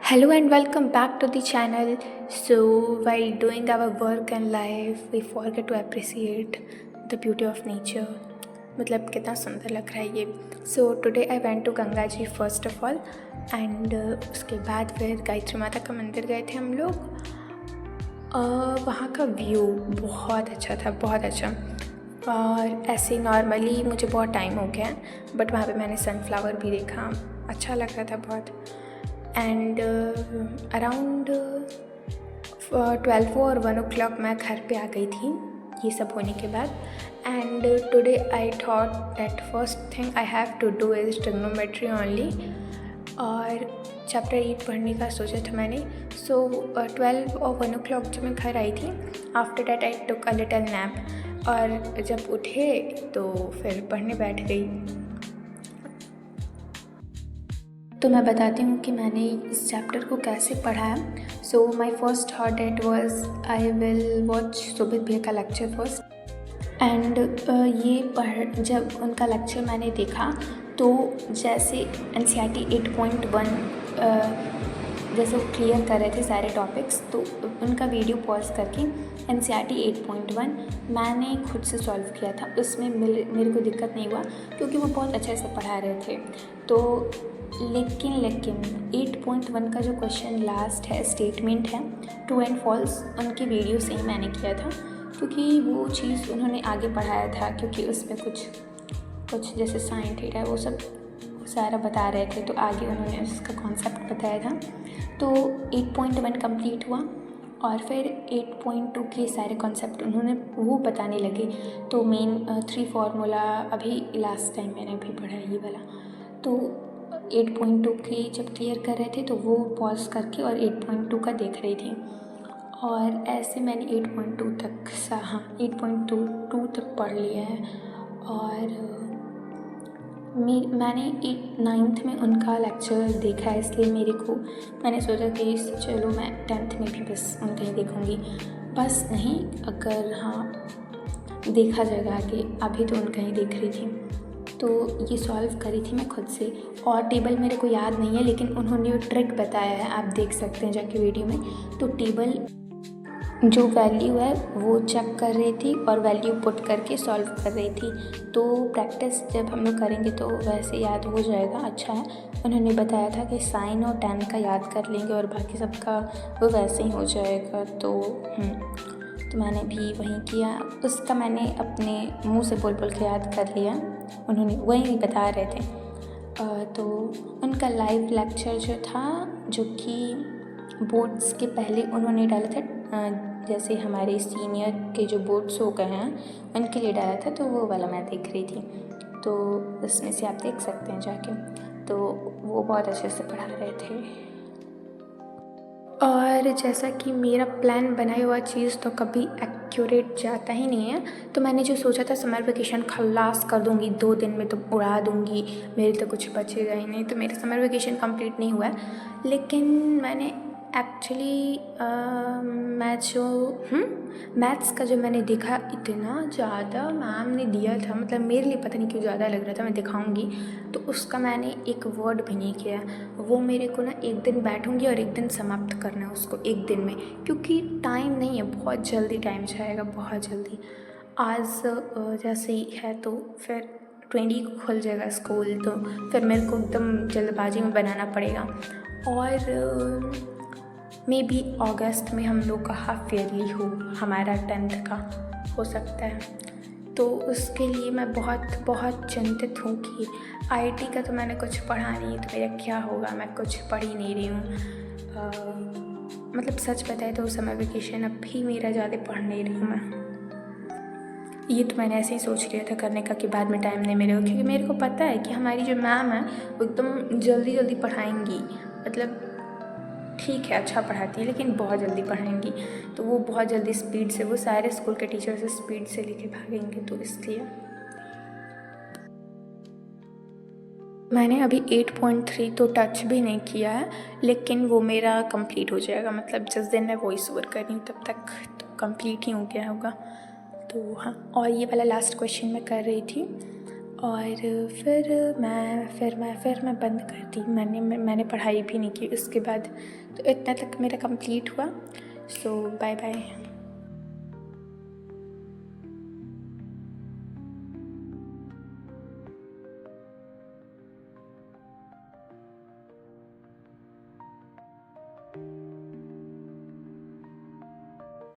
Hello and welcome back to the channel. So, while doing our work and life, we forget to appreciate the beauty of nature. मतलब कितना सुंदर लग रहा है ये. So today I went to Ganga ji first of all and उसके बाद फिर गायत्री माता का मंदिर गए थे हम लोग. वहाँ का व्यू बहुत अच्छा था, बहुत अच्छा. और ऐसे नॉर्मली मुझे बहुत टाइम हो गया बट वहाँ पे मैंने सनफ्लावर भी देखा, अच्छा लग रहा था बहुत. एंड अराउंड 12 और 1 o'clock मैं घर पे आ गई थी ये सब होने के बाद. And today I thought that first thing I have to do is trigonometry only. और चैप्टर 8 पढ़ने का सोचा था मैंने. सो 12 और 1 o'clock जब मैं घर आई थी, after that I took a little nap. और जब उठे तो फिर पढ़ने बैठ गई. तो मैं बताती हूँ कि मैंने इस चैप्टर को कैसे पढ़ा है. So my first thought that was I will watch Subit भैया का लेक्चर फर्स्ट. एंड ये जब उनका लेक्चर मैंने देखा तो जैसे NCERT 8.1 जैसे वो क्लियर कर रहे थे सारे टॉपिक्स, तो उनका वीडियो पॉज करके NCERT 8.1 मैंने खुद से सॉल्व किया था. उसमें मेरे को दिक्कत नहीं हुआ क्योंकि वो बहुत अच्छे से पढ़ा रहे थे. तो लेकिन 8.1 का जो क्वेश्चन लास्ट है, स्टेटमेंट है ट्रू एंड फॉल्स, उनकी वीडियो से ही मैंने किया था क्योंकि वो चीज़ उन्होंने आगे पढ़ाया था. क्योंकि उसमें कुछ जैसे साइन थीटा है वो सब सारा बता रहे थे, तो आगे उन्होंने उसका कॉन्सेप्ट बताया था. तो 8.1 कंप्लीट हुआ और फिर 8.2 के सारे कॉन्सेप्ट उन्होंने वो बताने लगे. तो मेन 3 फार्मूला अभी लास्ट टाइम मैंने अभी पढ़ा है ये वाला. तो 8.2 के जब क्लियर कर रहे थे तो वो पॉज करके और 8.2 का देख रही थी. और ऐसे मैंने 8.2 तक 8.2 तक पढ़ लिया है. और मैंने 9th में उनका लेक्चर देखा है, इसलिए मैंने सोचा कि चलो मैं 10th में भी बस उनका ही देखूँगी. बस नहीं, अगर देखा जाएगा आगे, अभी तो उनका ही देख रही थी. तो ये सॉल्व करी थी मैं खुद से. और टेबल मेरे को याद नहीं है लेकिन उन्होंने ट्रिक बताया है, आप देख सकते हैं जाके वीडियो में. तो टेबल जो वैल्यू है वो चेक कर रही थी और वैल्यू पुट करके सॉल्व कर रही थी. तो प्रैक्टिस जब हम लोग करेंगे तो वैसे याद हो जाएगा. अच्छा है, उन्होंने बताया था कि साइन और tan का याद कर लेंगे और बाकी सबका वो वैसे ही हो जाएगा. तो मैंने भी वही किया. उसका मैंने अपने मुंह से बोल के याद कर लिया, उन्होंने वही बता रहे थे. तो उनका लाइव लेक्चर जो था, जो कि बोर्ड्स के पहले उन्होंने डाला था, जैसे हमारे सीनियर के जो बोर्ड्स हो गए हैं उनके लिए डाला था, तो वो वाला मैं देख रही थी. तो उसमें से आप देख सकते हैं जाके. तो वो बहुत अच्छे से पढ़ा रहे थे. और जैसा कि मेरा प्लान बनाया हुआ चीज़ तो कभी एक्यूरेट जाता ही नहीं है. तो मैंने जो सोचा था समर वेकेशन खल्लास कर दूँगी, 2 दिन में तो उड़ा दूँगी, मेरे तो कुछ बचेगा ही नहीं. तो मेरा समर वेकेशन कंप्लीट नहीं हुआ है. लेकिन मैंने एक्चुअली मैथ्स का जो मैंने देखा, इतना ज़्यादा मैम ने दिया था, मतलब मेरे लिए पता नहीं क्यों ज़्यादा लग रहा था, मैं दिखाऊंगी. तो उसका मैंने एक वर्ड भी नहीं किया. वो मेरे को ना एक दिन बैठूंगी और एक दिन समाप्त करना है उसको एक दिन में, क्योंकि टाइम नहीं है, बहुत जल्दी टाइम जाएगा, बहुत जल्दी. आज जैसे ही है तो फिर 20 को खुल जाएगा स्कूल, तो फिर मेरे को एकदम जल्दबाजी में बनाना पड़ेगा. और मे बी अगस्त में हम लोग का हाफ ईयरली हो, हमारा 10th का हो सकता है. तो उसके लिए मैं बहुत बहुत चिंतित हूँ कि IIT का तो मैंने कुछ पढ़ा नहीं, तो मेरा क्या होगा, मैं कुछ पढ़ ही नहीं रही हूँ. मतलब सच बताए तो समर वेकेशन अब भी मेरा ज़्यादा पढ़ नहीं रही हूँ मैं. ये तो मैंने ऐसे ही सोच लिया था करने का कि बाद में टाइम नहीं मिलेगा, क्योंकि मेरे को पता है कि हमारी जो मैम है वो एकदम जल्दी पढ़ाएंगी. मतलब ठीक है, अच्छा पढ़ाती है लेकिन बहुत जल्दी पढ़ाएंगी. तो वो बहुत जल्दी स्पीड से, वो सारे स्कूल के टीचर से स्पीड से लेके भागेंगे. तो इसलिए मैंने अभी 8.3 तो टच भी नहीं किया है, लेकिन वो मेरा कंप्लीट हो जाएगा. मतलब जिस दिन मैं वॉइस ओवर कर रही हूँ तब तक तो कंप्लीट ही हो गया होगा. तो हाँ, और ये वाला लास्ट क्वेश्चन मैं कर रही थी. और फिर मैं बंद कर दी। मैंने पढ़ाई भी नहीं की उसके बाद। तो इतना तक मेरा कंप्लीट हुआ। सो बाय बाय।